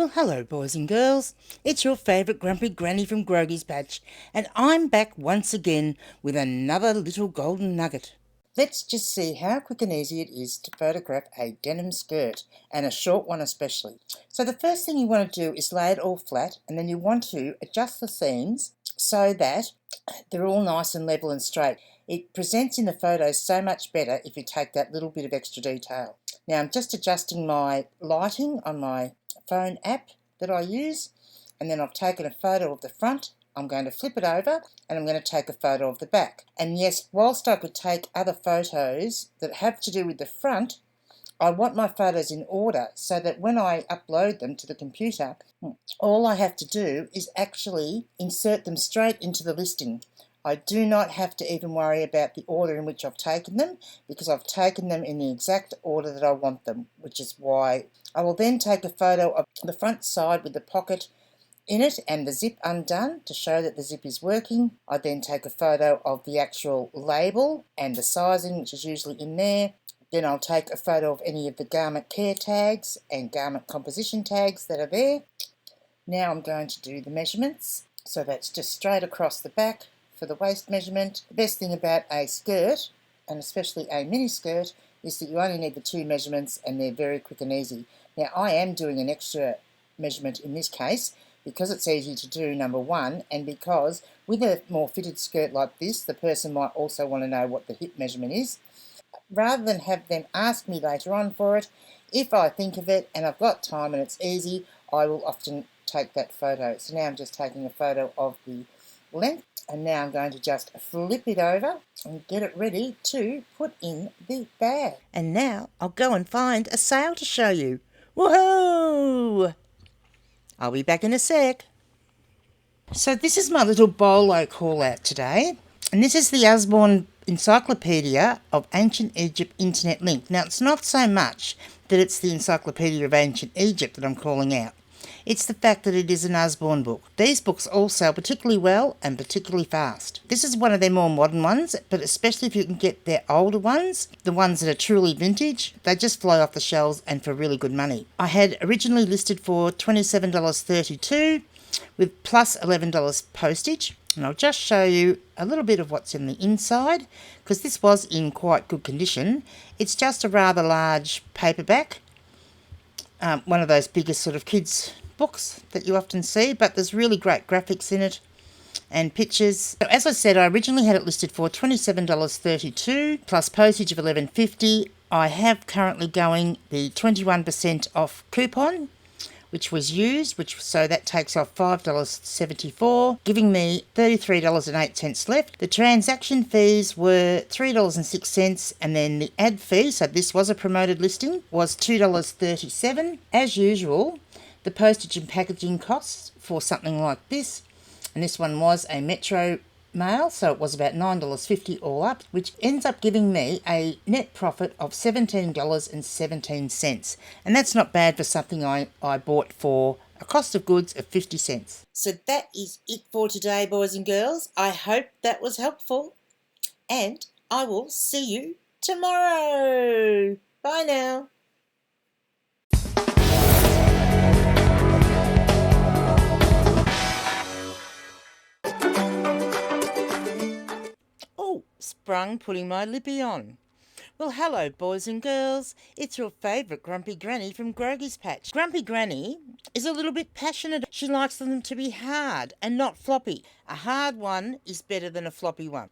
Well, hello, boys and girls. It's your favourite grumpy granny from Groggy's Patch, and I'm back once again with another little golden nugget. Let's just see how quick and easy it is to photograph a denim skirt, and a short one especially. So the first thing you want to do is lay it all flat, and then you want to adjust the seams so that they're all nice and level and straight. It presents in the photos so much better if you take that little bit of extra detail. Now I'm just adjusting my lighting on my phone app that I use, and then I've taken a photo of the front. I'm going to flip it over and I'm going to take a photo of the back. And yes, whilst I could take other photos that have to do with the front, I want my photos in order so that when I upload them to the computer, all I have to do is actually insert them straight into the listing. I do not have to even worry about the order in which I've taken them, because I've taken them in the exact order that I want them, which is why I will then take a photo of the front side with the pocket in it and the zip undone to show that the zip is working. I then take a photo of the actual label and the sizing, which is usually in there. Then I'll take a photo of any of the garment care tags and garment composition tags that are there. Now I'm going to do the measurements. So that's just straight across the back for the waist measurement. The best thing about a skirt, and especially a mini skirt, is that you only need the two measurements and they're very quick and easy. Now I am doing an extra measurement in this case because it's easy to do, number one, and because with a more fitted skirt like this, the person might also want to know what the hip measurement is. Rather than have them ask me later on for it, if I think of it and I've got time and it's easy, I will often take that photo. So now I'm just taking a photo of the length, and now I'm going to just flip it over and get it ready to put in the bag. And now I'll go and find a sale to show you. Woohoo! I'll be back in a sec. So this is my little bolo call out today, and this is the Usborne Encyclopedia of Ancient Egypt Internet Link. Now it's not so much that it's the Encyclopedia of Ancient Egypt that I'm calling out. It's the fact that it is an Usborne book. These books all sell particularly well and particularly fast. This is one of their more modern ones, but especially if you can get their older ones, the ones that are truly vintage, they just fly off the shelves and for really good money. I had originally listed for $27.32 with plus $11 postage. And I'll just show you a little bit of what's in the inside, because this was in quite good condition. It's just a rather large paperback, one of those bigger sort of kids' books that you often see, but there's really great graphics in it and pictures. So as I said, I originally had it listed for $27.32 plus postage of $11.50. I have currently going the 21% off coupon, which was used, so that takes off $5.74, giving me $33.08 left. The transaction fees were $3.06, and then the ad fee, so this was a promoted listing, was $2.37. As usual, the postage and packaging costs for something like this, and this one was a metro mail, so it was about $9.50 all up, which ends up giving me a net profit of $17.17, and that's not bad for something I bought for a cost of goods of 50 cents. So that is it for today, boys and girls. I hope that was helpful, and I will see you tomorrow. Bye now. Sprung putting my lippy on. Well, hello, boys and girls. It's your favourite Grumpy Granny from Groggy's Patch. Grumpy Granny is a little bit passionate. She likes them to be hard and not floppy. A hard one is better than a floppy one.